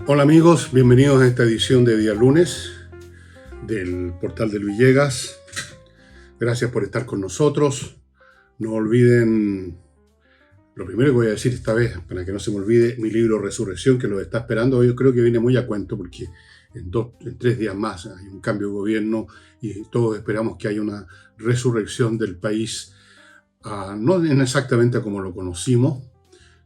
Hola amigos, bienvenidos a esta edición de día lunes del portal del Villegas. Gracias por estar con nosotros. No olviden, lo primero que voy a decir esta vez, para que no se me olvide, mi libro Resurrección, que lo está esperando. Yo creo que viene muy a cuento porque en 3 días más hay un cambio de gobierno y todos esperamos que haya una resurrección del país, no exactamente como lo conocimos,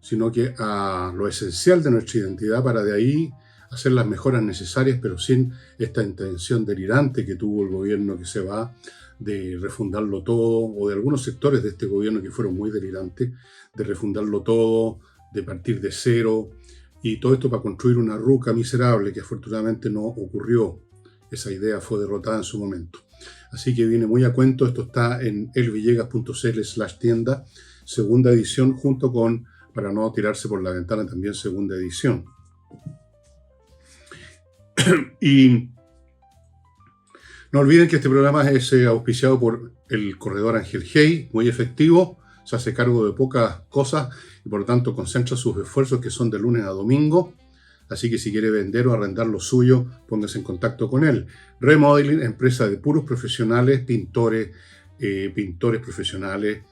sino que a lo esencial de nuestra identidad, para de ahí hacer las mejoras necesarias, pero sin esta intención delirante que tuvo el gobierno que se va, de refundarlo todo, o de algunos sectores de este gobierno que fueron muy delirantes, de refundarlo todo, de partir de cero, y todo esto para construir una ruca miserable que afortunadamente no ocurrió. Esa idea fue derrotada en su momento. Así que viene muy a cuento. Esto está en elvillegas.cl/tienda, segunda edición, junto con Para no tirarse por la ventana, también segunda edición. Y no olviden que este programa es auspiciado por el corredor Ángel Hey, muy efectivo, se hace cargo de pocas cosas y por lo tanto concentra sus esfuerzos, que son de lunes a domingo. Así que si quiere vender o arrendar lo suyo, póngase en contacto con él. Remodeling, empresa de puros profesionales, pintores profesionales,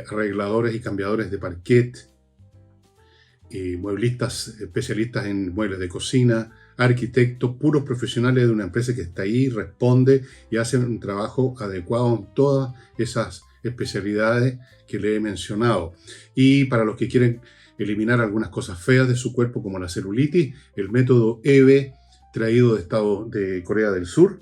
arregladores y cambiadores de parquet, mueblistas especialistas en muebles de cocina, arquitectos, puros profesionales de una empresa que está ahí, responde y hace un trabajo adecuado en todas esas especialidades que le he mencionado. Y para los que quieren eliminar algunas cosas feas de su cuerpo, como la celulitis, el método EVE, traído de Corea del Sur,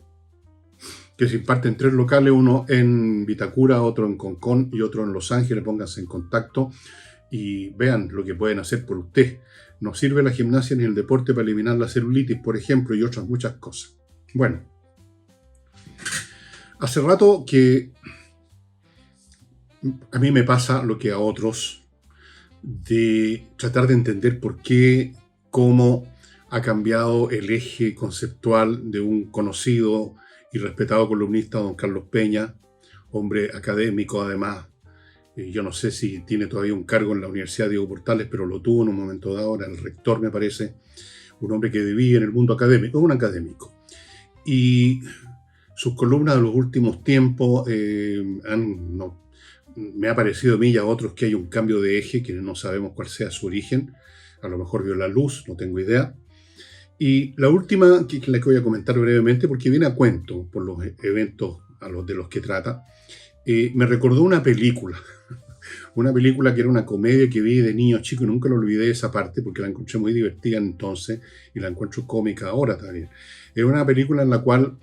que se imparte en 3 locales, uno en Vitacura, otro en Concón y otro en Los Ángeles. Pónganse en contacto y vean lo que pueden hacer por usted. No sirve la gimnasia ni el deporte para eliminar la celulitis, por ejemplo, y otras muchas cosas. Bueno, hace rato que a mí me pasa lo que a otros, de tratar de entender por qué, cómo ha cambiado el eje conceptual de un conocido y respetado columnista, don Carlos Peña, hombre académico además. Yo no sé si tiene todavía un cargo en la Universidad Diego Portales, pero lo tuvo en un momento dado, era el rector, me parece, un hombre que vivía en el mundo académico, un académico. Y sus columnas de los últimos tiempos me ha parecido a mí y a otros que hay un cambio de eje, que no sabemos cuál sea su origen. A lo mejor vio la luz, no tengo idea. Y la última, que la que voy a comentar brevemente, porque viene a cuento por los eventos de los que trata, me recordó una película que era una comedia que vi de niño chico y nunca lo olvidé esa parte porque la encontré muy divertida entonces y la encuentro cómica ahora también. Era una película en la cual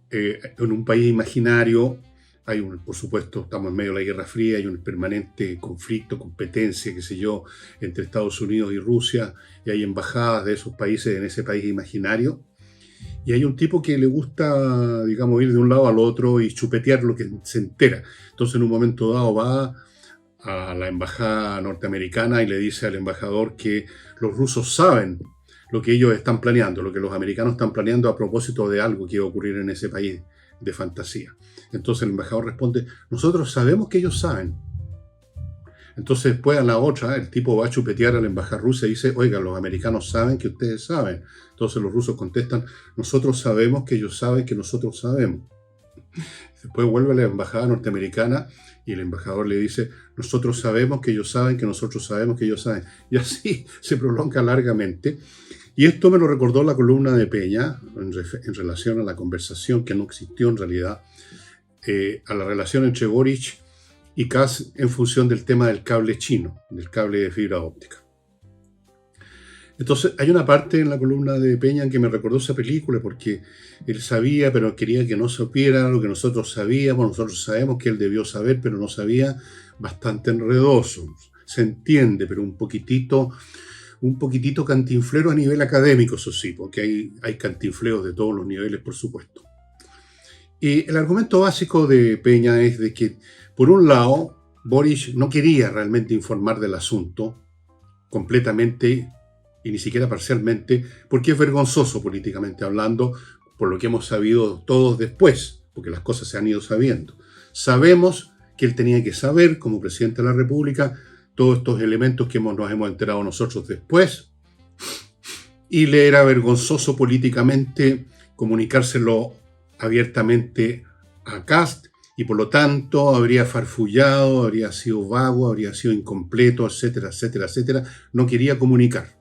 en un país imaginario por supuesto, estamos en medio de la Guerra Fría, hay un permanente conflicto, competencia, qué sé yo, entre Estados Unidos y Rusia, y hay embajadas de esos países en ese país imaginario. Y hay un tipo que le gusta, digamos, ir de un lado al otro y chupetear lo que se entera. Entonces, en un momento dado va a la embajada norteamericana y le dice al embajador que los rusos saben lo que ellos están planeando, lo que los americanos están planeando a propósito de algo que va a ocurrir en ese país de fantasía. Entonces el embajador responde: nosotros sabemos que ellos saben. Entonces después a la otra, el tipo va a chupetear a la embajada rusa y dice: oigan, los americanos saben que ustedes saben. Entonces los rusos contestan: nosotros sabemos que ellos saben que nosotros sabemos. Después vuelve a la embajada norteamericana y el embajador le dice: nosotros sabemos que ellos saben que nosotros sabemos que ellos saben. Y así se prolonga largamente. Y esto me lo recordó la columna de Peña en relación a la conversación que no existió en realidad, a la relación entre Boric y Kass en función del tema del cable chino, del cable de fibra óptica. Entonces hay una parte en la columna de Peña en que me recordó esa película, porque él sabía, pero quería que no supiera lo que nosotros sabíamos. Nosotros sabemos que él debió saber, pero no sabía. Bastante enredoso, se entiende, pero un poquitito cantinflero a nivel académico, eso sí, porque hay cantinfleos de todos los niveles, por supuesto. Y el argumento básico de Peña es de que, por un lado, Boric no quería realmente informar del asunto completamente y ni siquiera parcialmente, porque es vergonzoso políticamente hablando, por lo que hemos sabido todos después, porque las cosas se han ido sabiendo. Sabemos que él tenía que saber, como presidente de la República, todos estos elementos que nos hemos enterado nosotros después, y le era vergonzoso políticamente comunicárselo abiertamente a Kast, y por lo tanto habría farfullado, habría sido vago, habría sido incompleto, etcétera, etcétera, etcétera. No quería comunicar.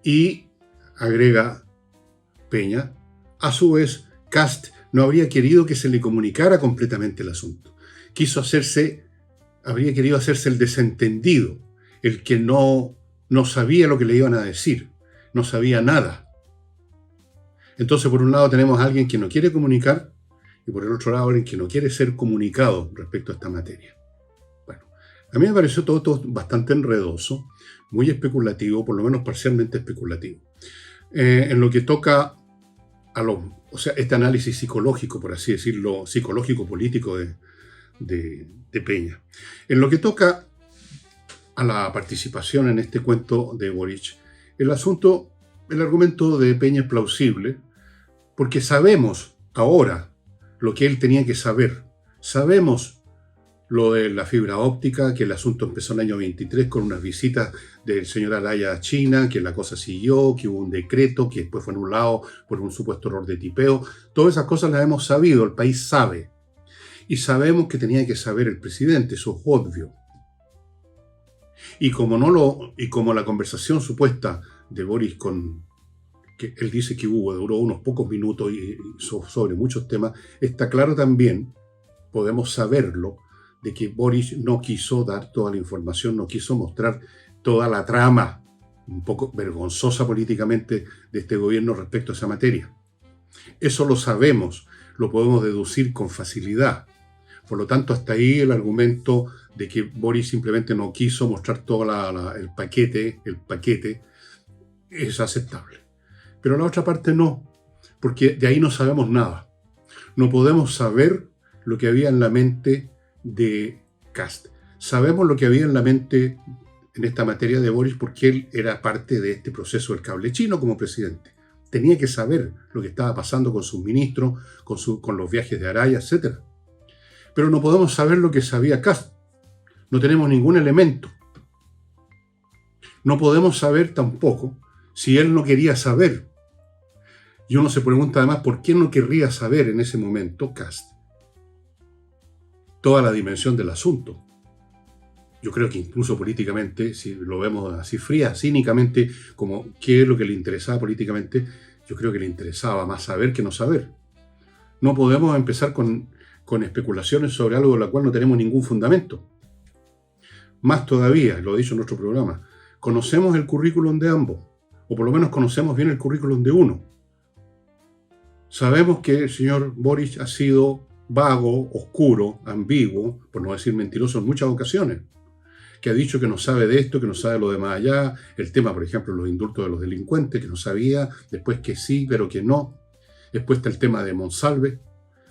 Y agrega Peña, a su vez, Kast no habría querido que se le comunicara completamente el asunto. Habría querido hacerse el desentendido, el que no sabía lo que le iban a decir, no sabía nada. Entonces, por un lado tenemos a alguien que no quiere comunicar y por el otro lado alguien que no quiere ser comunicado respecto a esta materia. Bueno, a mí me pareció todo bastante enredoso, muy especulativo, por lo menos parcialmente especulativo. En lo que toca o sea, este análisis psicológico, por así decirlo, psicológico-político de Peña. En lo que toca a la participación en este cuento de Boric, el argumento de Peña es plausible, porque sabemos ahora lo que él tenía que saber. Sabemos lo de la fibra óptica, que el asunto empezó en el año 23 con unas visitas del señor Alaya a China, que la cosa siguió, que hubo un decreto, que después fue anulado por un supuesto error de tipeo. Todas esas cosas las hemos sabido, el país sabe. Y sabemos que tenía que saber el presidente, eso es obvio. Y como la conversación supuesta de Boris que él dice que duró unos pocos minutos y sobre muchos temas, está claro también, podemos saberlo, de que Boris no quiso dar toda la información, no quiso mostrar toda la trama, un poco vergonzosa políticamente, de este gobierno respecto a esa materia. Eso lo sabemos, lo podemos deducir con facilidad. Por lo tanto, hasta ahí el argumento de que Boris simplemente no quiso mostrar todo el paquete es aceptable. Pero la otra parte no, porque de ahí no sabemos nada. No podemos saber lo que había en la mente de Kast. Sabemos lo que había en la mente en esta materia de Boris porque él era parte de este proceso del cable chino como presidente. Tenía que saber lo que estaba pasando con sus ministros, con los viajes de Araya, etc. Pero no podemos saber lo que sabía Kast. No tenemos ningún elemento. No podemos saber tampoco si él no quería saber. Y uno se pregunta además por qué no querría saber en ese momento Kast toda la dimensión del asunto. Yo creo que incluso políticamente, si lo vemos así fría, cínicamente, como qué es lo que le interesaba políticamente, yo creo que le interesaba más saber que no saber. No podemos empezar con especulaciones sobre algo de lo cual no tenemos ningún fundamento. Más todavía, lo he dicho en nuestro programa, conocemos el currículum de ambos, o por lo menos conocemos bien el currículum de uno. Sabemos que el señor Boric ha sido vago, oscuro, ambiguo, por no decir mentiroso en muchas ocasiones, que ha dicho que no sabe de esto, que no sabe lo de más allá, el tema, por ejemplo, los indultos de los delincuentes, que no sabía, después que sí, pero que no, después está el tema de Monsalve.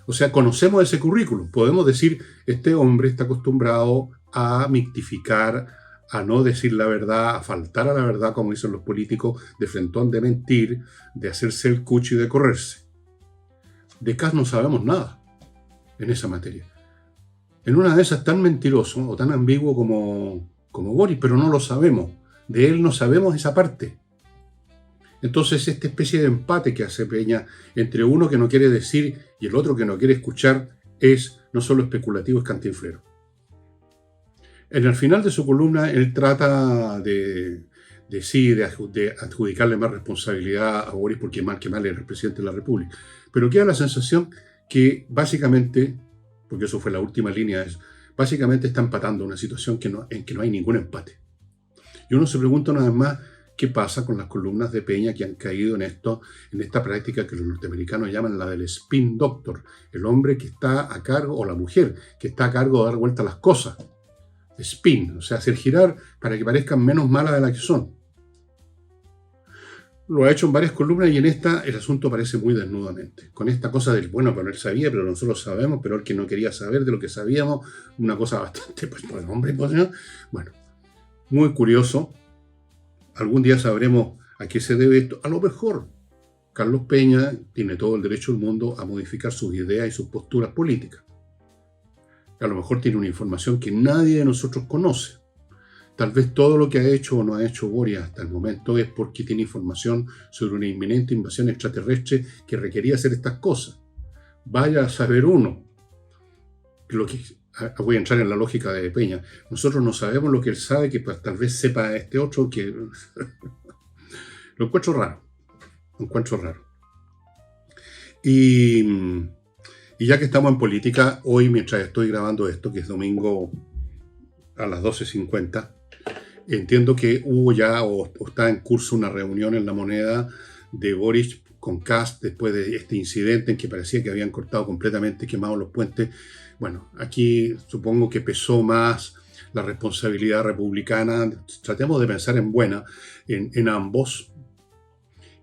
O sea, conocemos ese currículum, podemos decir, este hombre está acostumbrado a mictificar, a no decir la verdad, a faltar a la verdad, como dicen los políticos, de frentón, de mentir, de hacerse el cucho y de correrse. De Kast no sabemos nada en esa materia. En una de esas tan mentiroso o tan ambiguo como Boris, pero no lo sabemos. De él no sabemos esa parte. Entonces, esta especie de empate que hace Peña entre uno que no quiere decir y el otro que no quiere escuchar es no solo especulativo, es cantinflero. En el final de su columna, él trata de adjudicarle más responsabilidad a Boris porque mal que mal es el presidente de la República. Pero queda la sensación que básicamente, porque eso fue la última línea, básicamente está empatando una situación en que no hay ningún empate. Y uno se pregunta una vez más qué pasa con las columnas de Peña que han caído en esta práctica que los norteamericanos llaman la del spin doctor, el hombre que está a cargo, o la mujer que está a cargo de dar vuelta a las cosas. Spin, o sea, hacer girar para que parezcan menos malas de las que son. Lo ha hecho en varias columnas y en esta el asunto aparece muy desnudamente. Con esta cosa del, bueno, pero él sabía, pero nosotros sabemos, pero él que no quería saber de lo que sabíamos, una cosa bastante, pues hombre, pues, ¿no? Bueno, muy curioso. Algún día sabremos a qué se debe esto. A lo mejor Carlos Peña tiene todo el derecho del mundo a modificar sus ideas y sus posturas políticas. A lo mejor tiene una información que nadie de nosotros conoce. tal vez todo lo que ha hecho o no ha hecho Boris hasta el momento es porque tiene información sobre una inminente invasión extraterrestre que requería hacer estas cosas. Vaya a saber uno. Voy a entrar en la lógica de Peña. Nosotros no sabemos lo que él sabe, que pues, tal vez sepa este otro, que lo encuentro raro. Lo encuentro raro. Y ya que estamos en política, hoy mientras estoy grabando esto, que es domingo a las 12:50, entiendo que hubo ya o está en curso una reunión en La Moneda de Boric con Kast después de este incidente en que parecía que habían cortado completamente, quemado los puentes. Bueno, aquí supongo que pesó más la responsabilidad republicana. Tratemos de pensar en buena, en ambos.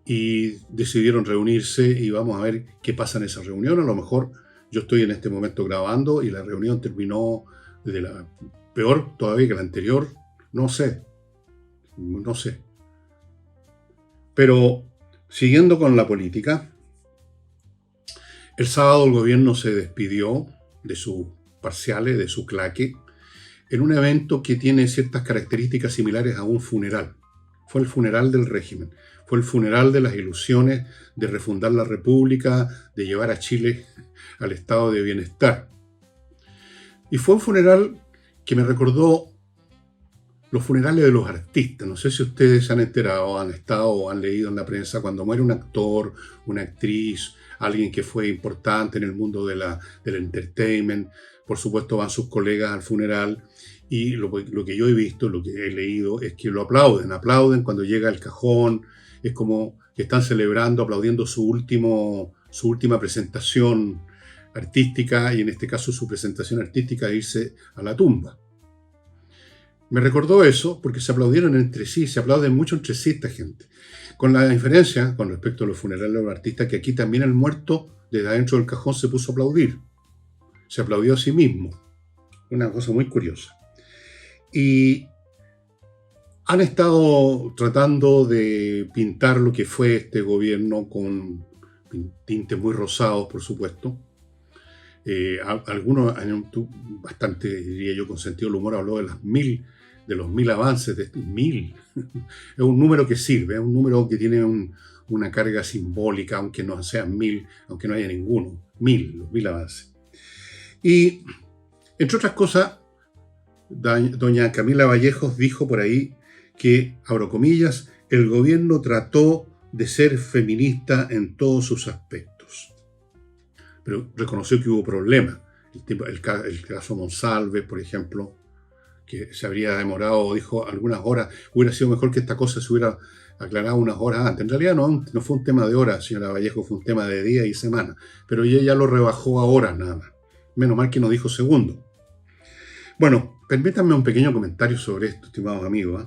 Y decidieron reunirse y vamos a ver qué pasa en esa reunión. A lo mejor yo estoy en este momento grabando y la reunión terminó de la peor todavía que la anterior. No sé. Pero siguiendo con la política, el sábado el gobierno se despidió de sus parciales, de su claque, en un evento que tiene ciertas características similares a un funeral. Fue el funeral del régimen. Fue el funeral de las ilusiones de refundar la República, de llevar a Chile al estado de bienestar. Y fue un funeral que me recordó los funerales de los artistas. No sé si ustedes se han enterado, han estado o han leído en la prensa cuando muere un actor, una actriz, alguien que fue importante en el mundo del entertainment. Por supuesto van sus colegas al funeral y lo que yo he visto, lo que he leído, es que lo aplauden cuando llega el cajón. Es como que están celebrando, aplaudiendo su última presentación artística, y en este caso su presentación artística de irse a la tumba. Me recordó eso porque se aplaudieron entre sí, se aplauden mucho entre sí esta gente. Con la diferencia, con respecto a los funerales de los artistas, que aquí también el muerto desde adentro del cajón se puso a aplaudir. Se aplaudió a sí mismo. Una cosa muy curiosa. Y han estado tratando de pintar lo que fue este gobierno con tintes muy rosados, por supuesto. Algunos, bastante, diría yo, con sentido del humor, habló de los 1000 avances. Es un número que sirve, es un número que tiene una carga simbólica, aunque no sean 1000, aunque no haya ninguno. Los 1000 avances. Y, entre otras cosas, doña Camila Vallejos dijo por ahí que, abro comillas, el gobierno trató de ser feminista en todos sus aspectos. Pero reconoció que hubo problemas. El caso Monsalve, por ejemplo, que se habría demorado, dijo, algunas horas. Hubiera sido mejor que esta cosa se hubiera aclarado unas horas antes. En realidad no fue un tema de horas, señora Vallejo, fue un tema de días y semanas. Pero ella ya lo rebajó a horas nada más. Menos mal que no dijo segundos. Bueno, permítanme un pequeño comentario sobre esto, estimados amigos.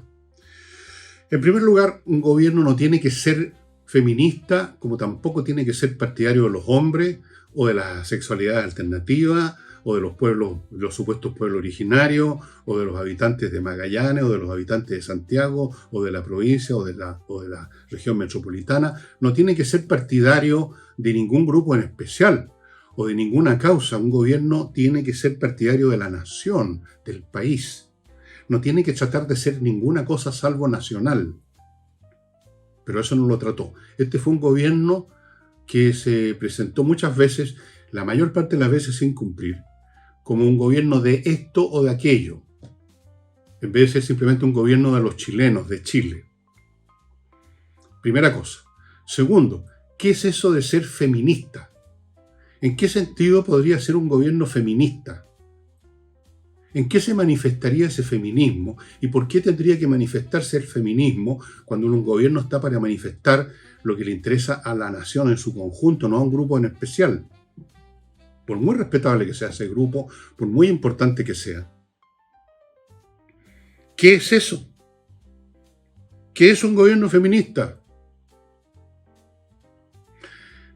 En primer lugar, un gobierno no tiene que ser feminista, como tampoco tiene que ser partidario de los hombres, o de la sexualidad alternativa, o de los pueblos, los supuestos pueblos originarios, o de los habitantes de Magallanes, o de los habitantes de Santiago, o de la provincia, o de la región metropolitana. No tiene que ser partidario de ningún grupo en especial, o de ninguna causa. Un gobierno tiene que ser partidario de la nación, del país. No tiene que tratar de ser ninguna cosa salvo nacional. Pero eso no lo trató. Este fue un gobierno que se presentó muchas veces, la mayor parte de las veces sin cumplir, como un gobierno de esto o de aquello, en vez de ser simplemente un gobierno de los chilenos, de Chile. Primera cosa. Segundo, ¿qué es eso de ser feminista? ¿En qué sentido podría ser un gobierno feminista? ¿En qué se manifestaría ese feminismo? ¿Y por qué tendría que manifestarse el feminismo cuando un gobierno está para manifestar lo que le interesa a la nación en su conjunto, no a un grupo en especial? Por muy respetable que sea ese grupo, por muy importante que sea. ¿Qué es eso? ¿Qué es un gobierno feminista?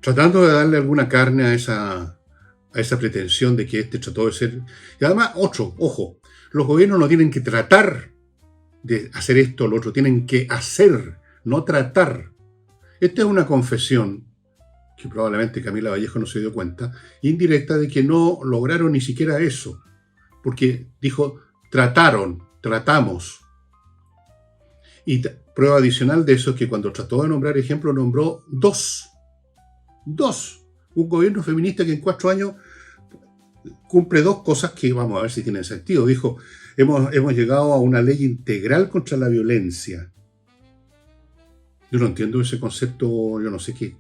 Tratando de darle alguna carne a esa pretensión de que este trató de ser... Y además, ojo, los gobiernos no tienen que tratar de hacer esto o lo otro, tienen que hacer, no tratar. Esta es una confesión, que probablemente Camila Vallejo no se dio cuenta, indirecta, de que no lograron ni siquiera eso. Porque dijo, tratamos. Y prueba adicional de eso es que cuando trató de nombrar ejemplo, nombró dos. Dos. Un gobierno feminista que en 4 años cumple 2 cosas que vamos a ver si tienen sentido. Dijo, hemos llegado a una ley integral contra la violencia. Yo no entiendo ese concepto, yo no sé qué.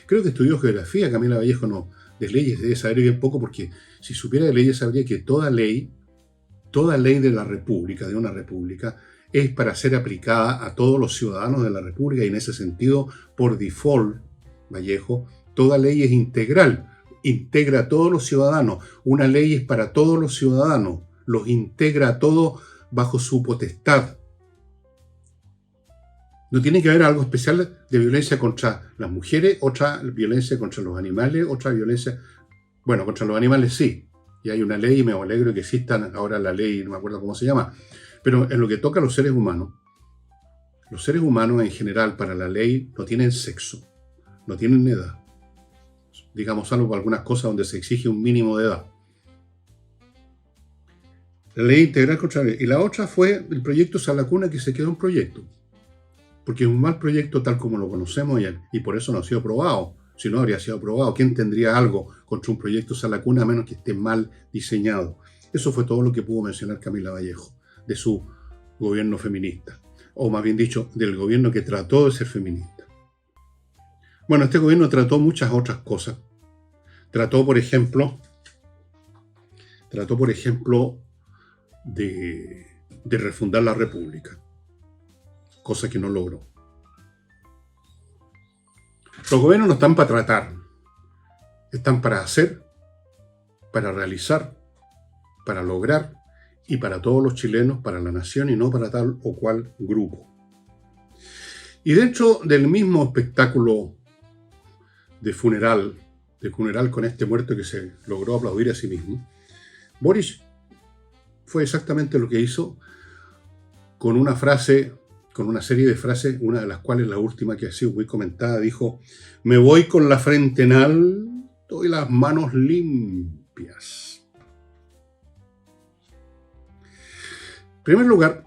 Creo que estudió geografía, Camila Vallejo, no. De leyes debe saber bien poco, porque si supiera de leyes sabría que toda ley de la República, de una república, es para ser aplicada a todos los ciudadanos de la República, y en ese sentido, por default, Vallejo, toda ley es integral, integra a todos los ciudadanos. Una ley es para todos los ciudadanos, los integra a todos bajo su potestad. No tiene que haber algo especial de violencia contra las mujeres, otra violencia contra los animales, otra violencia... Bueno, contra los animales sí, y hay una ley, y me alegro que existan ahora la ley, no me acuerdo cómo se llama, pero en lo que toca a los seres humanos en general, para la ley, no tienen sexo, no tienen edad. Digamos, salvo por algunas cosas donde se exige un mínimo de edad. La ley integral contra la ley. Y la otra fue el proyecto Sala Cuna, que se quedó en proyecto. Porque es un mal proyecto tal como lo conocemos, y por eso no ha sido aprobado. Si no habría sido aprobado, ¿quién tendría algo contra un proyecto Sala Cuna a menos que esté mal diseñado? Eso fue todo lo que pudo mencionar Camila Vallejo de su gobierno feminista. O más bien dicho, del gobierno que trató de ser feminista. Bueno, este gobierno trató muchas otras cosas. Trató, por ejemplo, de refundar la República, cosa que no logró. Los gobiernos no están para tratar, están para hacer, para realizar, para lograr, y para todos los chilenos, para la nación, y no para tal o cual grupo. Y dentro del mismo espectáculo de funeral con este muerto que se logró aplaudir a sí mismo, Boric fue exactamente lo que hizo con una serie de frases, una de las cuales, la última, que ha sido muy comentada, dijo: me voy con la frente en alto y las manos limpias. En primer lugar,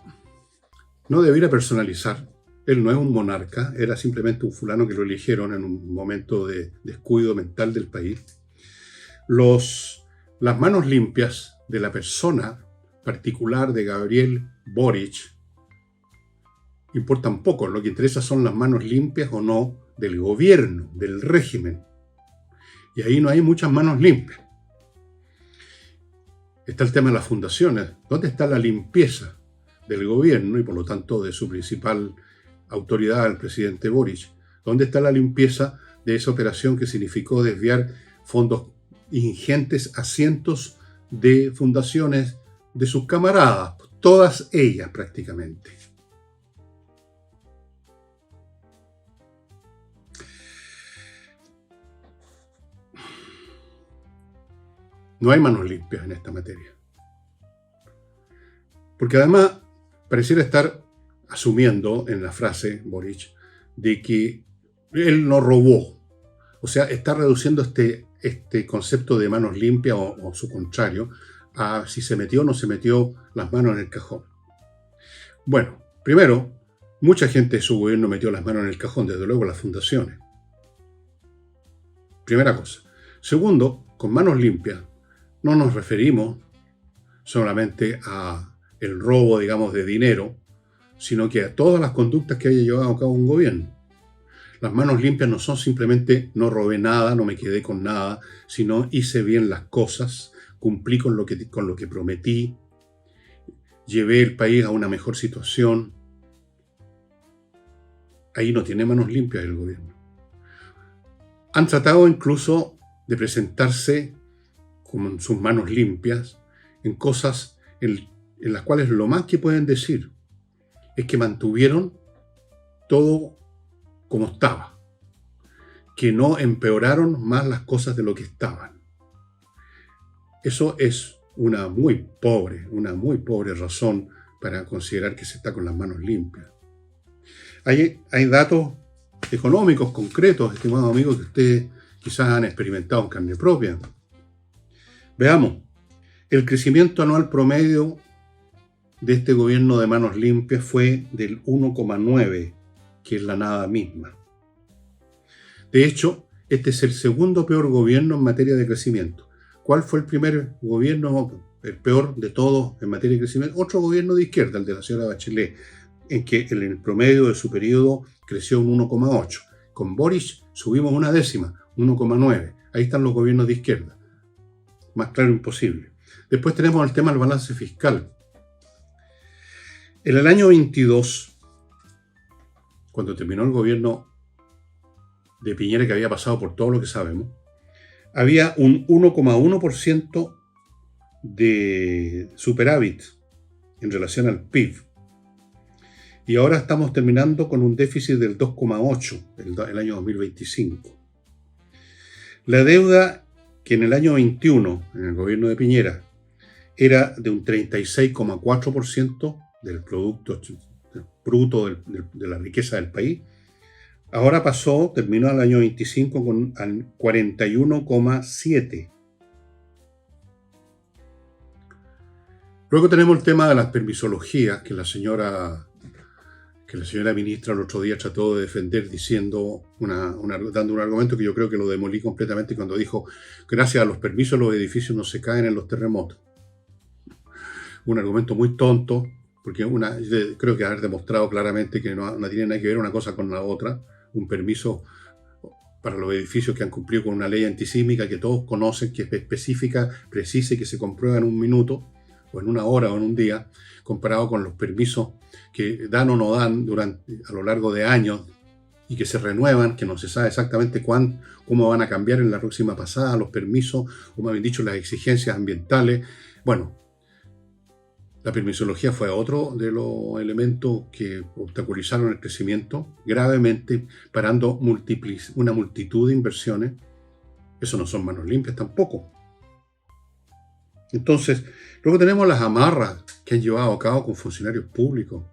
no debiera personalizar. Él no es un monarca, era simplemente un fulano que lo eligieron en un momento de descuido mental del país. Las manos limpias de la persona particular de Gabriel Boric importan poco. Lo que interesa son las manos limpias o no del gobierno, del régimen. Y ahí no hay muchas manos limpias. Está el tema de las fundaciones. ¿Dónde está la limpieza del gobierno y por lo tanto de su principal autoridad, el presidente Boric? ¿Dónde está la limpieza de esa operación que significó desviar fondos ingentes a cientos de fundaciones de sus camaradas? Todas ellas prácticamente. No hay manos limpias en esta materia. Porque además pareciera estar asumiendo en la frase Boric de que él no robó. O sea, está reduciendo este concepto de manos limpias o su contrario a si se metió o no se metió las manos en el cajón. Bueno, primero, mucha gente de su gobierno metió las manos en el cajón, desde luego las fundaciones. Primera cosa. Segundo, con manos limpias no nos referimos solamente a el robo, digamos, de dinero, sino que a todas las conductas que haya llevado a cabo un gobierno. Las manos limpias no son simplemente no robé nada, no me quedé con nada, sino hice bien las cosas, cumplí con lo que prometí, llevé el país a una mejor situación. Ahí no tiene manos limpias el gobierno. Han tratado incluso de presentarse con sus manos limpias en cosas en las cuales lo más que pueden decir es que mantuvieron todo como estaba, que no empeoraron más las cosas de lo que estaban. Eso es una muy pobre razón para considerar que se está con las manos limpias. Hay datos económicos concretos, estimados amigos, que ustedes quizás han experimentado en carne propia. Veamos, el crecimiento anual promedio de este gobierno de manos limpias fue del 1,9, que es la nada misma. De hecho, este es el segundo peor gobierno en materia de crecimiento. ¿Cuál fue el primer gobierno, el peor de todos en materia de crecimiento? Otro gobierno de izquierda, el de la señora Bachelet, en que en el promedio de su periodo creció un 1,8. Con Boric subimos una décima, 1,9. Ahí están los gobiernos de izquierda. Más claro imposible. Después tenemos el tema del balance fiscal. En el año 22, cuando terminó el gobierno de Piñera, que había pasado por todo lo que sabemos, había un 1,1% de superávit en relación al PIB. Y ahora estamos terminando con un déficit del 2,8% el año 2025. La deuda, que en el año 21, en el gobierno de Piñera, era de un 36,4% del producto bruto de la riqueza del país, ahora terminó el año 25 con 41,7%. Luego tenemos el tema de las permisologías que la señora ministra el otro día trató de defender dando un argumento que yo creo que lo demolí completamente cuando dijo: gracias a los permisos los edificios no se caen en los terremotos. Un argumento muy tonto, porque creo que haber demostrado claramente que no tiene nada que ver una cosa con la otra. Un permiso para los edificios que han cumplido con una ley antisísmica que todos conocen, que es específica, precisa y que se comprueba en un minuto, o en una hora, o en un día, comparado con los permisos que dan o no dan a lo largo de años y que se renuevan, que no se sabe exactamente cómo van a cambiar en la próxima pasada los permisos, o más bien dicho, las exigencias ambientales. Bueno, la permisología fue otro de los elementos que obstaculizaron el crecimiento gravemente, parando una multitud de inversiones. Eso no son manos limpias tampoco. Entonces, luego tenemos las amarras que han llevado a cabo con funcionarios públicos.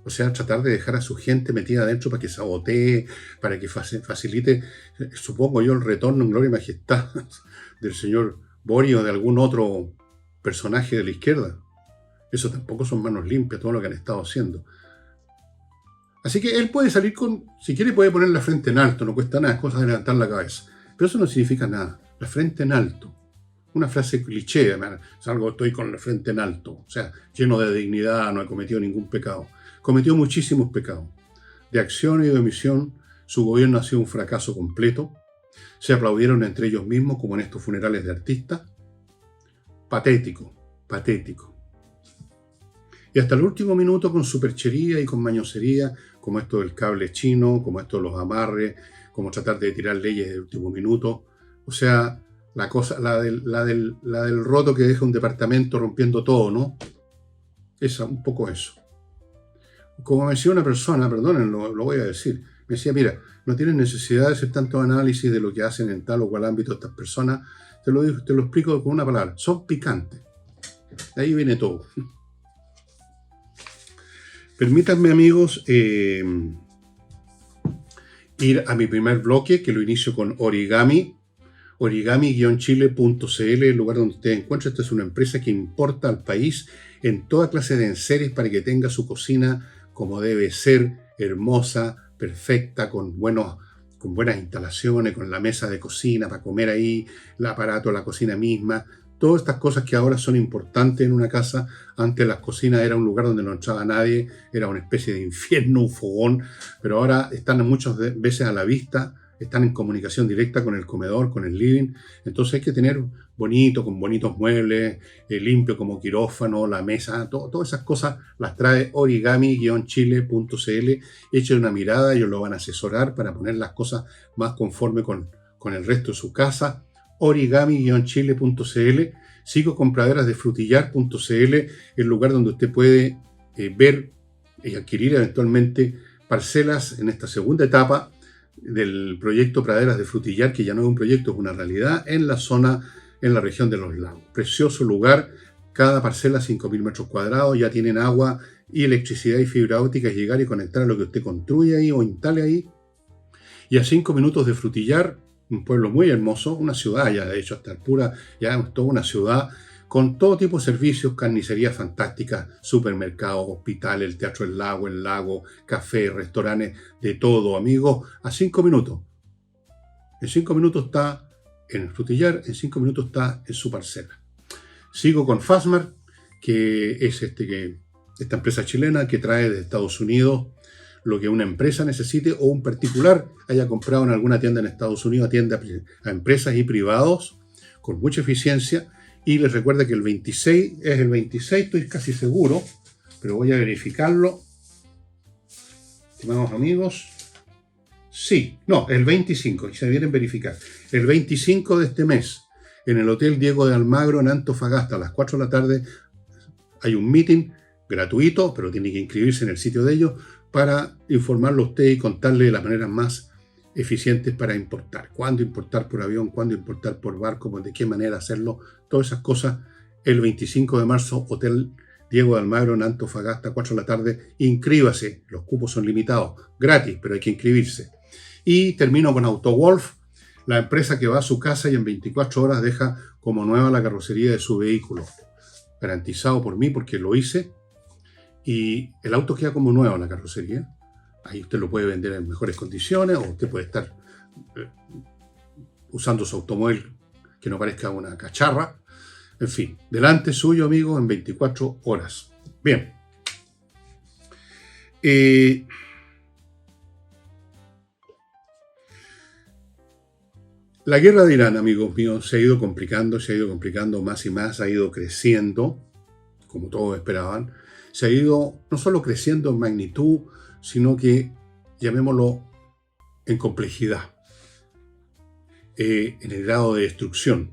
O sea, tratar de dejar a su gente metida adentro para que sabotee, para que facilite, supongo yo, el retorno en gloria y majestad del señor Boric o de algún otro personaje de la izquierda. Eso tampoco son manos limpias, todo lo que han estado haciendo. Así que él puede salir si quiere puede poner la frente en alto, no cuesta nada, es cosa de levantar la cabeza. Pero eso no significa nada, la frente en alto. Una frase cliché, estoy con la frente en alto, o sea, lleno de dignidad, no he cometido ningún pecado. Cometió muchísimos pecados. De acción y de omisión, su gobierno ha sido un fracaso completo. Se aplaudieron entre ellos mismos, como en estos funerales de artistas. Patético, patético. Y hasta el último minuto con superchería y con mañosería, como esto del cable chino, como esto de los amarres, como tratar de tirar leyes de último minuto. O sea, la del roto que deja un departamento rompiendo todo, ¿no? Un poco eso. Como me decía una persona, perdonen, lo voy a decir, me decía: mira, no tienes necesidad de hacer tanto análisis de lo que hacen en tal o cual ámbito estas personas. Te lo explico con una palabra: son picantes. De ahí viene todo. Permítanme, amigos, ir a mi primer bloque, que lo inicio con Origami. Origami-chile.cl, el lugar donde usted encuentra. Esta es una empresa que importa al país en toda clase de enseres para que tenga su cocina como debe ser, hermosa, perfecta, con buenas instalaciones, con la mesa de cocina para comer ahí, el aparato, la cocina misma. Todas estas cosas que ahora son importantes en una casa. Antes las cocinas era un lugar donde no entraba nadie, era una especie de infierno, un fogón, pero ahora están muchas veces a la vista, están en comunicación directa con el comedor, con el living. Entonces hay que tener bonito, con bonitos muebles, limpio como quirófano, la mesa, todas esas cosas las trae origami-chile.cl. Echen una mirada, ellos lo van a asesorar para poner las cosas más conforme con el resto de su casa. Origami-chile.cl. Sigo con praderasdefrutillar.cl, el lugar donde usted puede ver y adquirir eventualmente parcelas en esta segunda etapa del proyecto Praderas de Frutillar, que ya no es un proyecto, es una realidad en la región de los lagos. Precioso lugar, cada parcela 5.000 metros cuadrados, ya tienen agua y electricidad y fibra óptica, es llegar y conectar a lo que usted construye ahí o instale ahí. Y a 5 minutos de Frutillar, un pueblo muy hermoso, una ciudad ya, de hecho, hasta pura, ya es toda una ciudad con todo tipo de servicios, carnicerías fantásticas, supermercados, hospitales, el Teatro del Lago, el Lago, café, restaurantes, de todo, amigos, a 5 minutos. En 5 minutos está en el Frutillar, en 5 minutos está en su parcela. Sigo con Fastmark, que es esta empresa chilena que trae de Estados Unidos lo que una empresa necesite o un particular haya comprado en alguna tienda en Estados Unidos, atiende a empresas y privados con mucha eficiencia. Y les recuerda que el 26 es el 26, estoy casi seguro, pero voy a verificarlo. Estimados amigos, sí, no, el 25, y se vienen a verificar. El 25 de este mes, en el Hotel Diego de Almagro en Antofagasta, a las 4 de la tarde, hay un meeting gratuito, pero tiene que inscribirse en el sitio de ellos para informarlo a usted y contarle las maneras más eficientes para importar. Cuándo importar por avión, cuándo importar por barco, de qué manera hacerlo, todas esas cosas. El 25 de marzo, Hotel Diego de Almagro en Antofagasta, 4 de la tarde. Inscríbase, los cupos son limitados, gratis, pero hay que inscribirse. Y termino con AutoWolf, la empresa que va a su casa y en 24 horas deja como nueva la carrocería de su vehículo. Garantizado por mí porque lo hice. Y el auto queda como nuevo en la carrocería. Ahí usted lo puede vender en mejores condiciones o usted puede estar usando su automóvil que no parezca una cacharra. En fin, delante suyo, amigo, en 24 horas. Bien. La guerra de Irán, amigos míos, se ha ido complicando más y más, ha ido creciendo, como todos esperaban. Se ha ido no solo creciendo en magnitud, sino que, llamémoslo, en complejidad, en el grado de destrucción.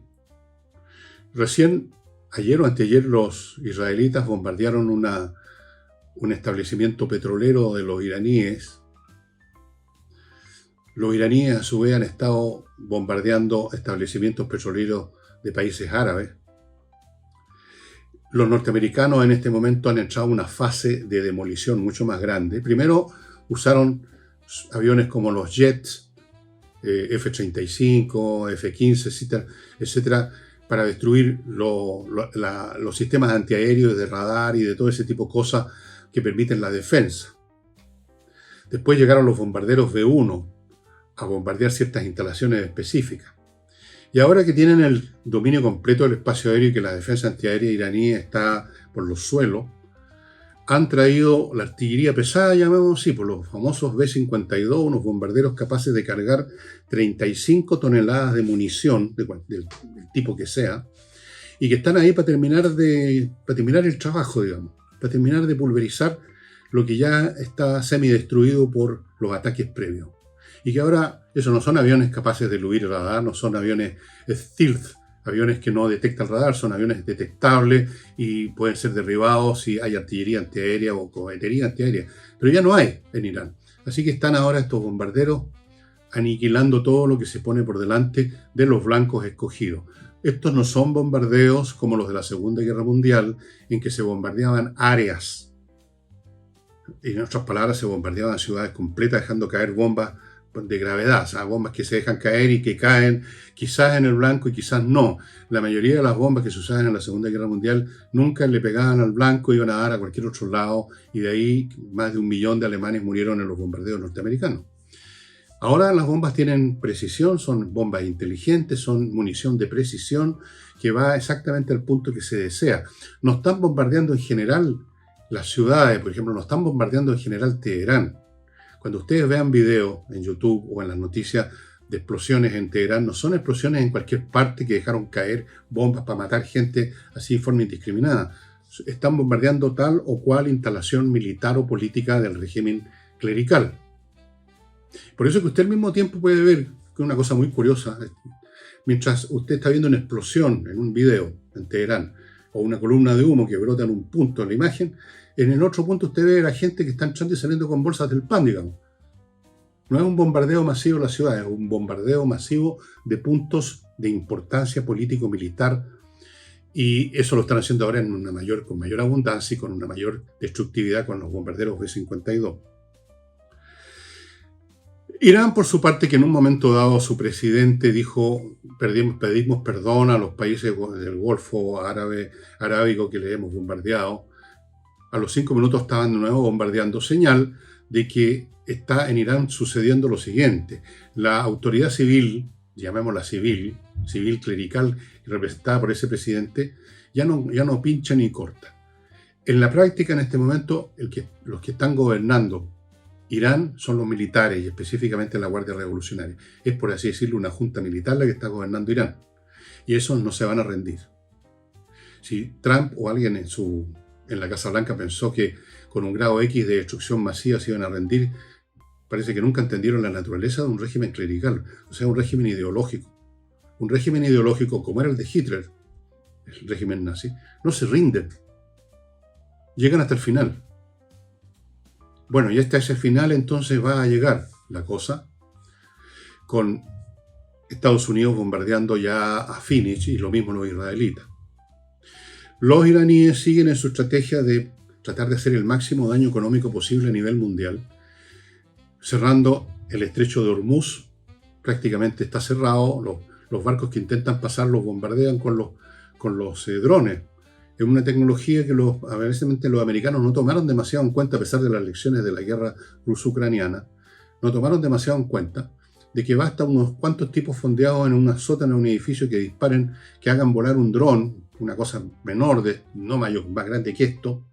Recién, ayer o anteayer, los israelitas bombardearon un establecimiento petrolero de los iraníes. Los iraníes, a su vez, han estado bombardeando establecimientos petroleros de países árabes. Los norteamericanos en este momento han entrado en una fase de demolición mucho más grande. Primero usaron aviones como los jets, F-35, F-15, etcétera, para destruir los sistemas antiaéreos de radar y de todo ese tipo de cosas que permiten la defensa. Después llegaron los bombarderos B-1 a bombardear ciertas instalaciones específicas. Y ahora que tienen el dominio completo del espacio aéreo y que la defensa antiaérea iraní está por los suelos, han traído la artillería pesada, llamamos así, por los famosos B-52, unos bombarderos capaces de cargar 35 toneladas de munición, del tipo que sea, y que están ahí para terminar el trabajo, digamos, para terminar de pulverizar lo que ya está semidestruido por los ataques previos. Y que ahora, eso no son aviones capaces de eludir el radar, no son aviones stealth, aviones que no detectan el radar, son aviones detectables y pueden ser derribados si hay artillería antiaérea o cohetería antiaérea. Pero ya no hay en Irán. Así que están ahora estos bombarderos aniquilando todo lo que se pone por delante de los blancos escogidos. Estos no son bombardeos como los de la Segunda Guerra Mundial, en que se bombardeaban áreas. En otras palabras, se bombardeaban ciudades completas dejando caer bombas de gravedad, o sea, bombas que se dejan caer y que caen quizás en el blanco y quizás no. La mayoría de las bombas que se usaban en la Segunda Guerra Mundial nunca le pegaban al blanco, iban a dar a cualquier otro lado, y de ahí más de 1 millón de alemanes murieron en los bombardeos norteamericanos. Ahora las bombas tienen precisión, son bombas inteligentes, son munición de precisión que va exactamente al punto que se desea. No están bombardeando en general las ciudades, por ejemplo, no están bombardeando en general Teherán. Cuando ustedes vean videos en YouTube o en las noticias de explosiones en Teherán, no son explosiones en cualquier parte que dejaron caer bombas para matar gente así de forma indiscriminada. Están bombardeando tal o cual instalación militar o política del régimen clerical. Por eso que usted al mismo tiempo puede ver que una cosa muy curiosa, mientras usted está viendo una explosión en un video en Teherán o una columna de humo que brota en un punto en la imagen, en el otro punto usted ve a la gente que está entrando y saliendo con bolsas del pan, digamos. No es un bombardeo masivo de la ciudad, es un bombardeo masivo de puntos de importancia político-militar, y eso lo están haciendo ahora con mayor abundancia y con una mayor destructividad con los bombarderos B-52. Irán, por su parte, que en un momento dado su presidente dijo: pedimos perdón a los países del Golfo Arábigo que le hemos bombardeado. A los 5 minutos estaban de nuevo bombardeando, señal de que está en Irán sucediendo lo siguiente. La autoridad civil, llamémosla civil clerical, representada por ese presidente, ya no pincha ni corta. En la práctica, en este momento, los que están gobernando Irán son los militares, y específicamente la Guardia Revolucionaria. Es, por así decirlo, una junta militar la que está gobernando Irán. Y esos no se van a rendir. Si Trump o alguien en la Casa Blanca pensó que con un grado X de destrucción masiva se iban a rendir, parece que nunca entendieron la naturaleza de un régimen clerical, o sea, un régimen ideológico. Un régimen ideológico como era el de Hitler, el régimen nazi, no se rinden. Llegan hasta el final. Bueno, y hasta ese final entonces va a llegar la cosa, con Estados Unidos bombardeando ya a Phoenix y lo mismo los israelitas. Los iraníes siguen en su estrategia de tratar de hacer el máximo daño económico posible a nivel mundial, cerrando el estrecho de Hormuz. Prácticamente está cerrado. Los barcos que intentan pasar los bombardean con los drones. Es una tecnología que aparentemente los americanos no tomaron demasiado en cuenta, a pesar de las lecciones de la guerra ruso-ucraniana. No tomaron demasiado en cuenta de que basta unos cuantos tipos fondeados en una sótana de un edificio que disparen, que hagan volar un dron, una cosa menor, no mayor, más grande que esto,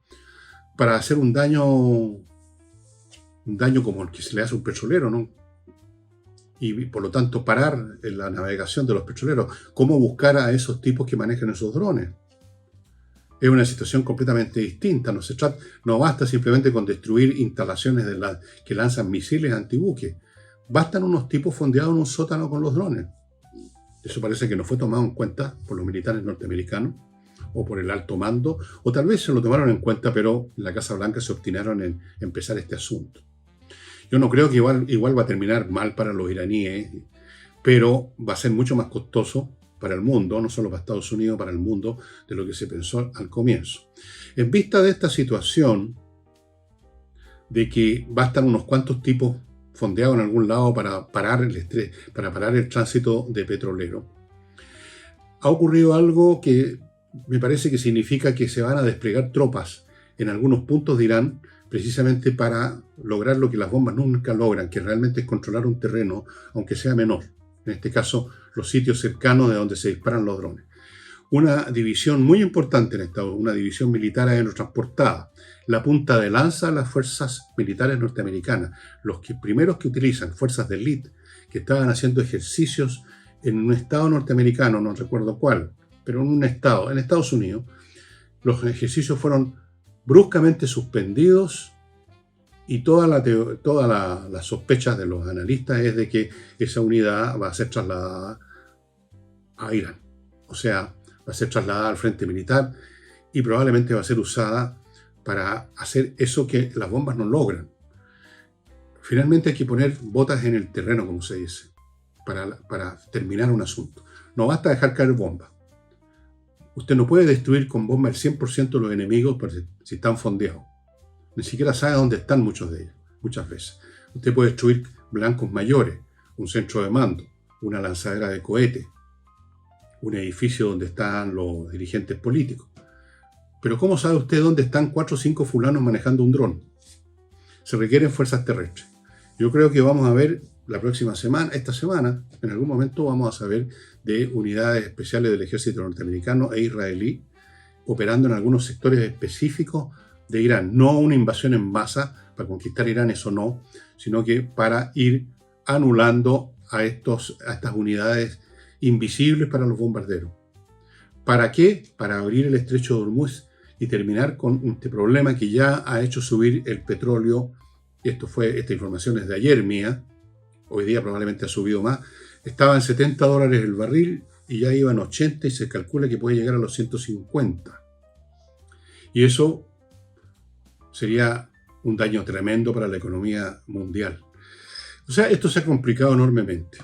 para hacer un daño como el que se le hace a un petrolero, ¿no? Y por lo tanto parar en la navegación de los petroleros. ¿Cómo buscar a esos tipos que manejan esos drones? Es una situación completamente distinta. No basta simplemente con destruir instalaciones que lanzan misiles antibuques. Bastan unos tipos fondeados en un sótano con los drones. Eso parece que no fue tomado en cuenta por los militares norteamericanos o por el alto mando, o tal vez se lo tomaron en cuenta, pero en la Casa Blanca se obstinaron en empezar este asunto. Yo no creo que igual va a terminar mal para los iraníes, pero va a ser mucho más costoso para el mundo, no solo para Estados Unidos, para el mundo, de lo que se pensó al comienzo. En vista de esta situación, de que bastan unos cuantos tipos fondeados en algún lado para parar el tránsito de petrolero, ha ocurrido algo que me parece que significa que se van a desplegar tropas en algunos puntos de Irán, precisamente para lograr lo que las bombas nunca logran, que realmente es controlar un terreno, aunque sea menor. En este caso, los sitios cercanos de donde se disparan los drones. Una división muy importante en Estados Unidos, una división militar aerotransportada, la punta de lanza de las fuerzas militares norteamericanas, primeros que utilizan fuerzas de élite, que estaban haciendo ejercicios en un estado norteamericano, no recuerdo cuál, pero en un estado, en Estados Unidos. Los ejercicios fueron bruscamente suspendidos, y todas las sospechas de los analistas es de que esa unidad va a ser trasladada a Irán. O sea, va a ser trasladada al frente militar y probablemente va a ser usada para hacer eso que las bombas no logran. Finalmente hay que poner botas en el terreno, como se dice, para terminar un asunto. No basta dejar caer bombas. Usted no puede destruir con bombas el 100% de los enemigos si están fondeados. Ni siquiera sabe dónde están muchos de ellos, muchas veces. Usted puede destruir blancos mayores, un centro de mando, una lanzadera de cohete, un edificio donde están los dirigentes políticos. Pero ¿cómo sabe usted dónde están 4 o 5 fulanos manejando un dron? Se requieren fuerzas terrestres. Yo creo que vamos a ver la próxima semana, esta semana, en algún momento vamos a saber de unidades especiales del ejército norteamericano e israelí operando en algunos sectores específicos de Irán. No una invasión en masa para conquistar Irán, eso no, sino que para ir anulando a estas unidades invisibles para los bombarderos. ¿Para qué? Para abrir el estrecho de Hormuz y terminar con este problema que ya ha hecho subir el petróleo. Esta información es de ayer mía, hoy día probablemente ha subido más. Estaba en $70 el barril y ya iba en 80 y se calcula que puede llegar a los 150. Y eso sería un daño tremendo para la economía mundial. O sea, esto se ha complicado enormemente.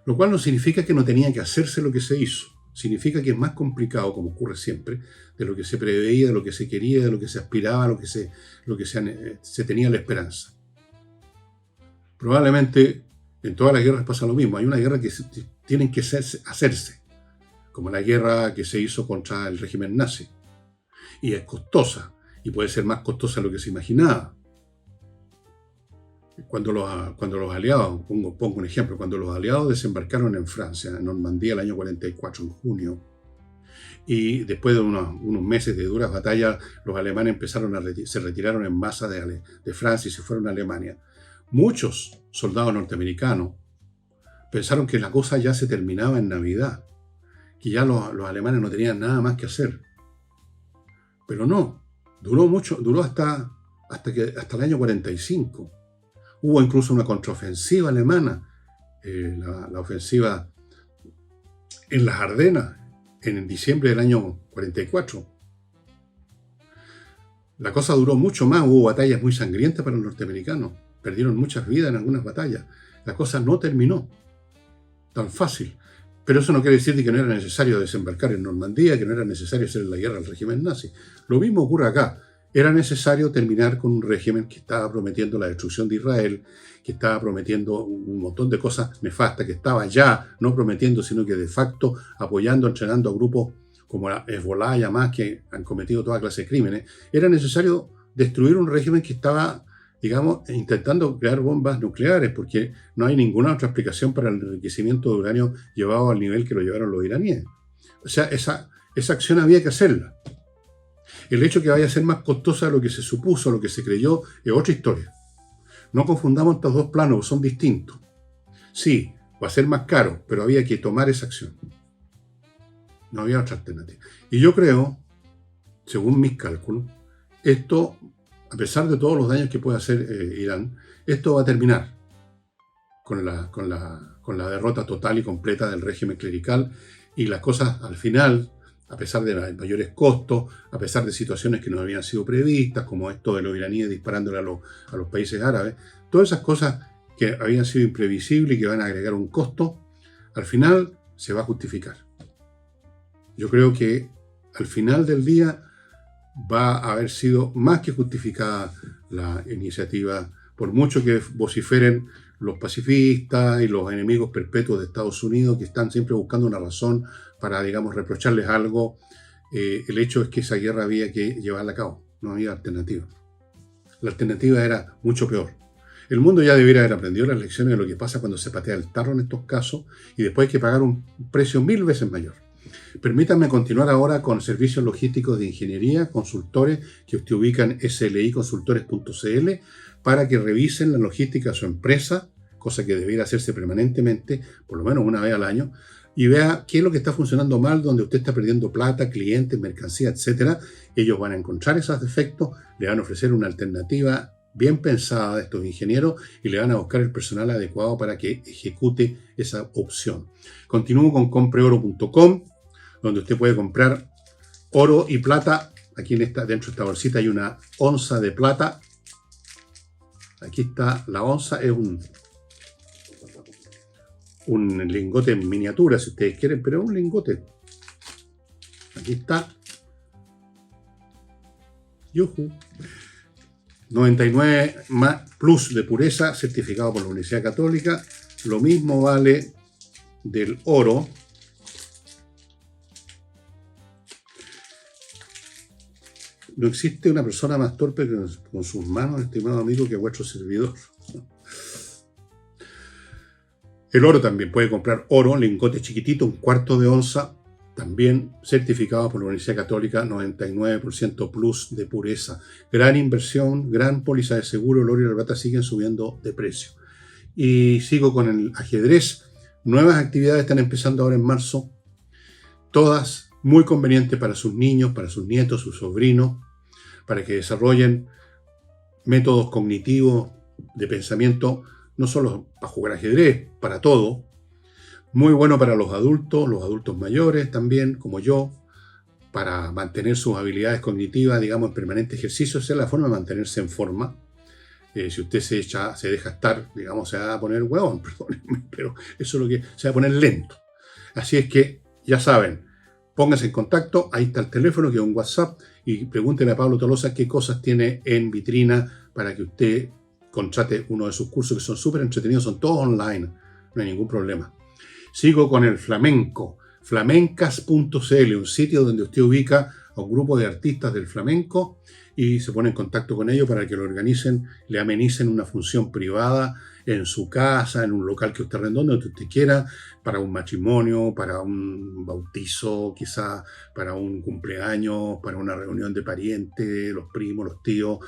Lo cual no significa que no tenía que hacerse lo que se hizo. Significa que es más complicado, como ocurre siempre, de lo que se preveía, de lo que se quería, de lo que se aspiraba, lo que se tenía la esperanza. Probablemente en todas las guerras pasa lo mismo. Hay una guerra que tienen que hacerse, como la guerra que se hizo contra el régimen nazi. Y es costosa, y puede ser más costosa de lo que se imaginaba. Cuando los aliados, pongo un ejemplo, cuando los aliados desembarcaron en Francia, en Normandía, el año 44, en junio, y después de unos meses de duras batallas, los alemanes se retiraron en masa de Francia y se fueron a Alemania. Muchos soldados norteamericanos pensaron que la cosa ya se terminaba en Navidad, que ya los alemanes no tenían nada más que hacer. Pero no, duró hasta el año 45. Hubo incluso una contraofensiva alemana, la ofensiva en las Ardenas, en diciembre del año 44. La cosa duró mucho más, hubo batallas muy sangrientas para los norteamericanos, perdieron muchas vidas en algunas batallas. La cosa no terminó tan fácil. Pero eso no quiere decir que no era necesario desembarcar en Normandía, que no era necesario hacer la guerra al régimen nazi. Lo mismo ocurre acá. Era necesario terminar con un régimen que estaba prometiendo la destrucción de Israel, que estaba prometiendo un montón de cosas nefastas, que estaba ya no prometiendo, sino que de facto apoyando, entrenando a grupos como la Hezbollah y Hamas, que han cometido toda clase de crímenes. Era necesario destruir un régimen que estaba, digamos, intentando crear bombas nucleares, porque no hay ninguna otra explicación para el enriquecimiento de uranio llevado al nivel que lo llevaron los iraníes. O sea, esa acción había que hacerla. El hecho que vaya a ser más costosa de lo que se supuso, lo que se creyó, es otra historia. No confundamos estos dos planos, son distintos. Sí, va a ser más caro, pero había que tomar esa acción. No había otra alternativa. Y yo creo, según mis cálculos, esto, a pesar de todos los daños que puede hacer Irán, esto va a terminar con la derrota total y completa del régimen clerical, y las cosas al final, a pesar de mayores costos, a pesar de situaciones que no habían sido previstas, como esto de los iraníes disparándole a los países árabes, todas esas cosas que habían sido imprevisibles y que van a agregar un costo, al final se va a justificar. Yo creo que al final del día va a haber sido más que justificada la iniciativa, por mucho que vociferen los pacifistas y los enemigos perpetuos de Estados Unidos, que están siempre buscando una razón para, digamos, reprocharles algo. El hecho es que esa guerra había que llevarla a cabo, no había alternativa. La alternativa era mucho peor. El mundo ya debiera haber aprendido las lecciones de lo que pasa cuando se patea el tarro en estos casos, y después hay que pagar un precio 1000 veces mayor. Permítanme continuar ahora con servicios logísticos de ingeniería, consultores que usted ubica en sliconsultores.cl, para que revisen la logística de su empresa, cosa que debiera hacerse permanentemente, por lo menos una vez al año, y vea qué es lo que está funcionando mal, donde usted está perdiendo plata, clientes, mercancía, etc. Ellos van a encontrar esos defectos, le van a ofrecer una alternativa bien pensada de estos ingenieros y le van a buscar el personal adecuado para que ejecute esa opción. Continúo con compreoro.com, donde usted puede comprar oro y plata. Aquí dentro de esta bolsita hay una onza de plata. Aquí está la onza, es un lingote en miniatura, si ustedes quieren, pero es un lingote. Aquí está. Yuhu. 99 más plus de pureza, certificado por la Universidad Católica. Lo mismo vale del oro. No existe una persona más torpe con sus manos, estimado amigo, que vuestro servidor. El oro también, puede comprar oro, lingote chiquitito, 1/4 de onza, también certificado por la Universidad Católica, 99% plus de pureza. Gran inversión, gran póliza de seguro, el oro y la plata siguen subiendo de precio. Y sigo con el ajedrez. Nuevas actividades están empezando ahora en marzo, todas muy convenientes para sus niños, para sus nietos, sus sobrinos, para que desarrollen métodos cognitivos de pensamiento, no solo para jugar ajedrez, para todo. Muy bueno para los adultos mayores también, como yo, para mantener sus habilidades cognitivas, digamos, en permanente ejercicio. Esa es la forma de mantenerse en forma. Si usted se deja estar, digamos, se va a poner huevón, perdónenme, pero eso es lo que se va a poner lento. Así es que, ya saben, pónganse en contacto, ahí está el teléfono, que es un WhatsApp, y pregúntenle a Pablo Tolosa qué cosas tiene en vitrina para que usted contrate uno de sus cursos que son súper entretenidos, son todos online, no hay ningún problema. Sigo con el flamenco, flamencas.cl, un sitio donde usted ubica a un grupo de artistas del flamenco y se pone en contacto con ellos para que lo organicen, le amenicen una función privada en su casa, en un local que usted arrendó, donde usted quiera, para un matrimonio, para un bautizo, quizá para un cumpleaños, para una reunión de parientes, los primos, los tíos.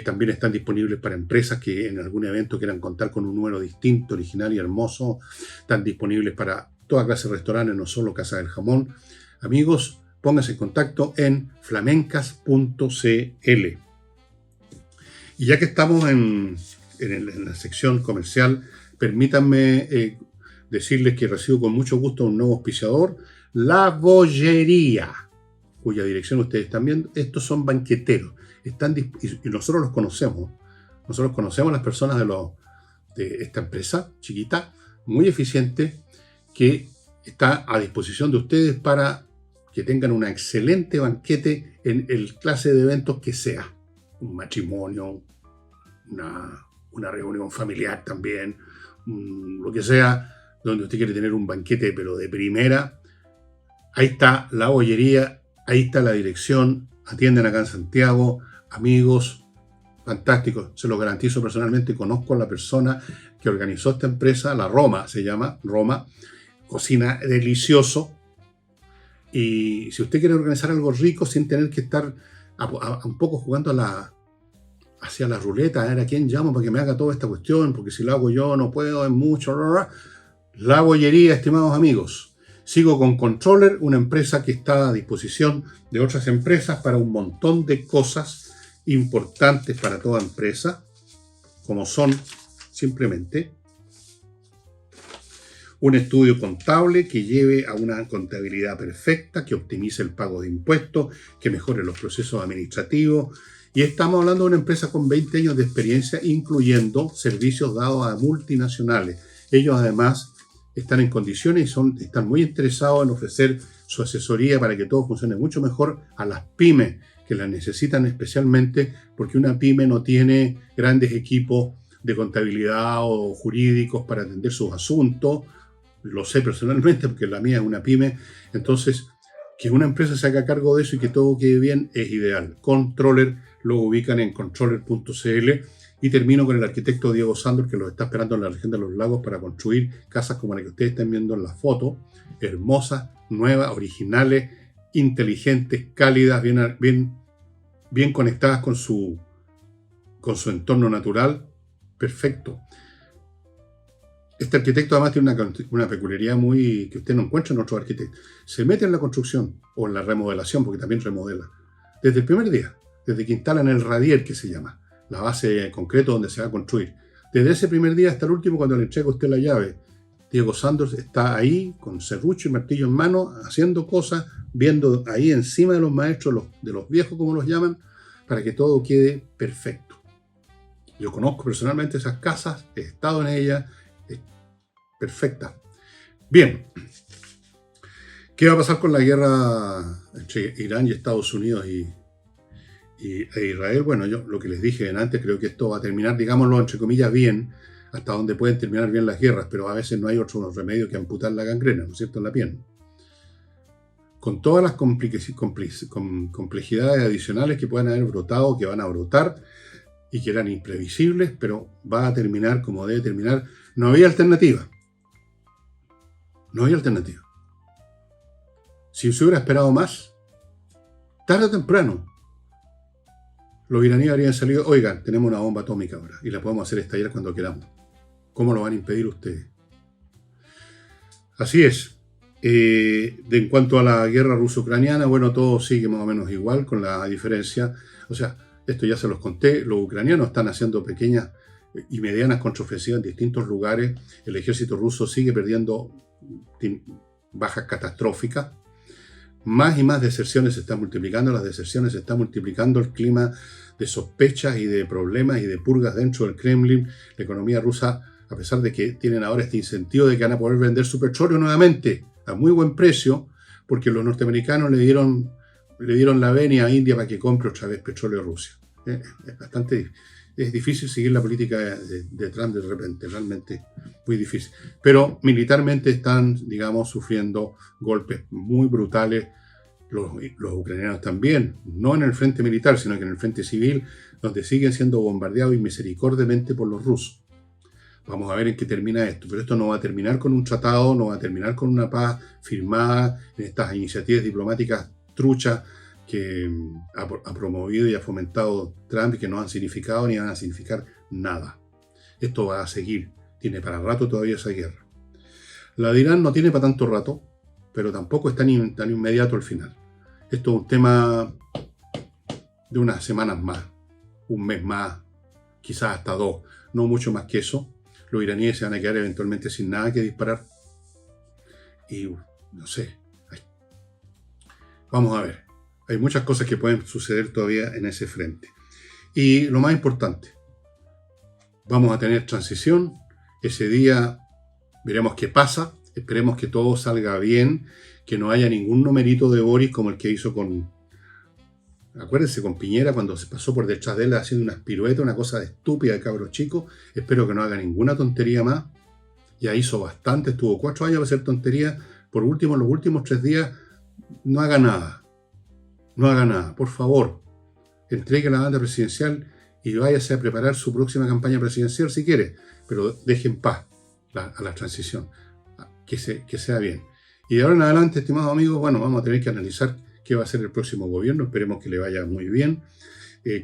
También están disponibles para empresas que en algún evento quieran contar con un número distinto, original y hermoso. Están disponibles para toda clase de restaurantes, no solo Casa del Jamón. Amigos, pónganse en contacto en flamencas.cl. Y ya que estamos en la sección comercial, permítanme decirles que recibo con mucho gusto un nuevo auspiciador, La Bollería, cuya dirección ustedes están viendo. Estos son banqueteros, y nosotros los conocemos. Nosotros conocemos a las personas de esta empresa chiquita, muy eficiente, que está a disposición de ustedes para que tengan un excelente banquete en el clase de eventos que sea. Un matrimonio, una reunión familiar también, lo que sea, donde usted quiere tener un banquete pero de primera. Ahí está La Bollería, ahí está la dirección, atienden acá en Santiago, amigos, fantásticos, se lo garantizo personalmente, conozco a la persona que organizó esta empresa, la Roma se llama, Roma, cocina delicioso. Y si usted quiere organizar algo rico sin tener que estar un poco jugando hacia la ruleta, a ver a quién llamo para que me haga toda esta cuestión, porque si lo hago yo no puedo, es mucho. La Bollería, estimados amigos. Sigo con Controller, una empresa que está a disposición de otras empresas para un montón de cosas importantes para toda empresa, como son simplemente un estudio contable que lleve a una contabilidad perfecta, que optimice el pago de impuestos, que mejore los procesos administrativos. Y estamos hablando de una empresa con 20 años de experiencia, incluyendo servicios dados a multinacionales. Ellos además están en condiciones y están muy interesados en ofrecer su asesoría para que todo funcione mucho mejor a las pymes, que las necesitan especialmente porque una pyme no tiene grandes equipos de contabilidad o jurídicos para atender sus asuntos. Lo sé personalmente porque la mía es una pyme. Entonces, que una empresa se haga cargo de eso y que todo quede bien es ideal. Controller lo ubican en controller.cl. Y termino con el arquitecto Diego Sandor, que los está esperando en la región de los lagos para construir casas como la que ustedes están viendo en la foto. Hermosas, nuevas, originales, inteligentes, cálidas, bien conectadas con su entorno natural. Perfecto. Este arquitecto además tiene una peculiaridad que usted no encuentra en otros arquitectos. Se mete en la construcción o en la remodelación, porque también remodela, desde el primer día, desde que instalan el radier, que se llama, la base de concreto donde se va a construir. Desde ese primer día hasta el último, cuando le entrega a usted la llave, Diego Sanders está ahí con serrucho y martillo en mano, haciendo cosas, viendo ahí encima de los maestros, de los viejos como los llaman, para que todo quede perfecto. Yo conozco personalmente esas casas, he estado en ellas, es perfecta. Bien, ¿qué va a pasar con la guerra entre Irán y Estados Unidos e Israel? Bueno, yo lo que les dije antes, creo que esto va a terminar, digámoslo entre comillas, bien, hasta donde pueden terminar bien las guerras, pero a veces no hay otro remedio que amputar la gangrena, ¿no es cierto?, en la pierna. Con todas las complejidades adicionales que puedan haber brotado, que van a brotar y que eran imprevisibles, pero va a terminar como debe terminar. No había alternativa. No había alternativa. Si se hubiera esperado más, tarde o temprano, los iraníes habrían salido, oigan, tenemos una bomba atómica ahora y la podemos hacer estallar cuando queramos. ¿Cómo lo van a impedir ustedes? Así es. En cuanto a la guerra ruso-ucraniana, bueno, todo sigue más o menos igual, con la diferencia. O sea, esto ya se los conté, los ucranianos están haciendo pequeñas y medianas contraofensivas en distintos lugares. El ejército ruso sigue perdiendo bajas catastróficas. Más y más deserciones se están multiplicando, las deserciones se están multiplicando, el clima de sospechas y de problemas y de purgas dentro del Kremlin. La economía rusa, a pesar de que tienen ahora este incentivo de que van a poder vender su petróleo nuevamente a muy buen precio, porque los norteamericanos le dieron la venia a India para que compre otra vez petróleo a Rusia. Es bastante es difícil seguir la política de Trump de repente, realmente muy difícil. Pero militarmente están, digamos, sufriendo golpes muy brutales los ucranianos también, no en el frente militar, sino que en el frente civil, donde siguen siendo bombardeados inmisericordiamente por los rusos. Vamos a ver en qué termina esto, pero esto no va a terminar con un tratado, no va a terminar con una paz firmada en estas iniciativas diplomáticas truchas que ha promovido y ha fomentado Trump y que no han significado ni van a significar nada. Esto va a seguir, tiene para rato todavía esa guerra. La de Irán no tiene para tanto rato, pero tampoco es tan inmediato el final. Esto es un tema de unas semanas más, un mes más, quizás hasta 2, no mucho más que eso. Los iraníes se van a quedar eventualmente sin nada que disparar. Y no sé. Vamos a ver. Hay muchas cosas que pueden suceder todavía en ese frente. Y lo más importante, vamos a tener transición. Ese día veremos qué pasa. Esperemos que todo salga bien, que no haya ningún numerito de Boris como el que hizo acuérdense, con Piñera, cuando se pasó por detrás de él haciendo unas piruetas, una cosa estúpida de cabros chicos. Espero que no haga ninguna tontería más. Ya hizo bastante, estuvo 4 años para hacer tontería. Por último, en los últimos 3 días, no haga nada. No haga nada, por favor. Entregue la banda presidencial y váyase a preparar su próxima campaña presidencial si quiere, pero deje en paz a la transición, que sea bien. Y de ahora en adelante, estimados amigos, bueno, vamos a tener que analizar qué va a ser el próximo gobierno. Esperemos que le vaya muy bien.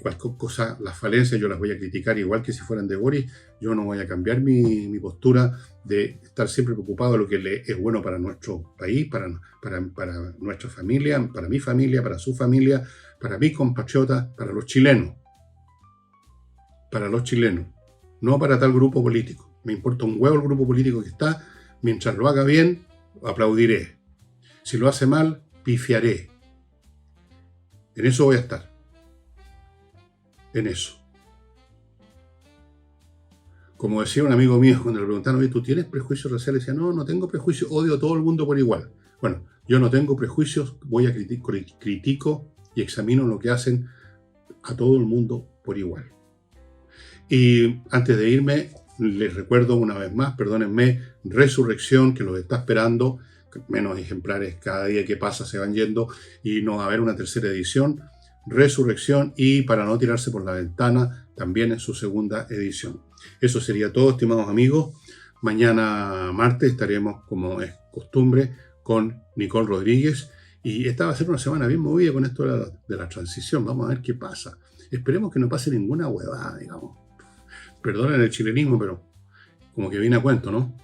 Cualquier cosa, las falencias yo las voy a criticar igual que si fueran de Boris. Yo no voy a cambiar mi postura de estar siempre preocupado de lo que es bueno para nuestro país, para nuestra familia, para mi familia, para su familia, para mis compatriotas, para los chilenos. Para los chilenos, no para tal grupo político. Me importa un huevo el grupo político que está. Mientras lo haga bien, aplaudiré. Si lo hace mal, pifiaré. En eso voy a estar. En eso. Como decía un amigo mío cuando le preguntaron, ¿tú tienes prejuicios raciales? Decía, no tengo prejuicios, odio a todo el mundo por igual. Bueno, yo no tengo prejuicios, voy a critico y examino lo que hacen a todo el mundo por igual. Y antes de irme, les recuerdo una vez más, perdónenme, Resurrección, que los está esperando. Menos ejemplares cada día que pasa se van yendo y no va a haber una tercera edición. Resurrección y Para no tirarse por la ventana también en su segunda edición. Eso sería todo, estimados amigos. Mañana martes estaremos, como es costumbre, con Nicole Rodríguez y esta va a ser una semana bien movida con esto de la transición. Vamos a ver qué pasa. Esperemos que no pase ninguna huevada, digamos. Perdonen el chilenismo, pero como que viene a cuento, ¿no?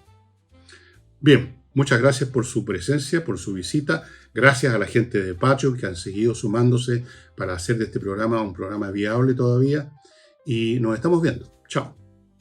Bien. Muchas gracias por su presencia, por su visita. Gracias a la gente de Patreon que han seguido sumándose para hacer de este programa un programa viable todavía. Y nos estamos viendo. Chao.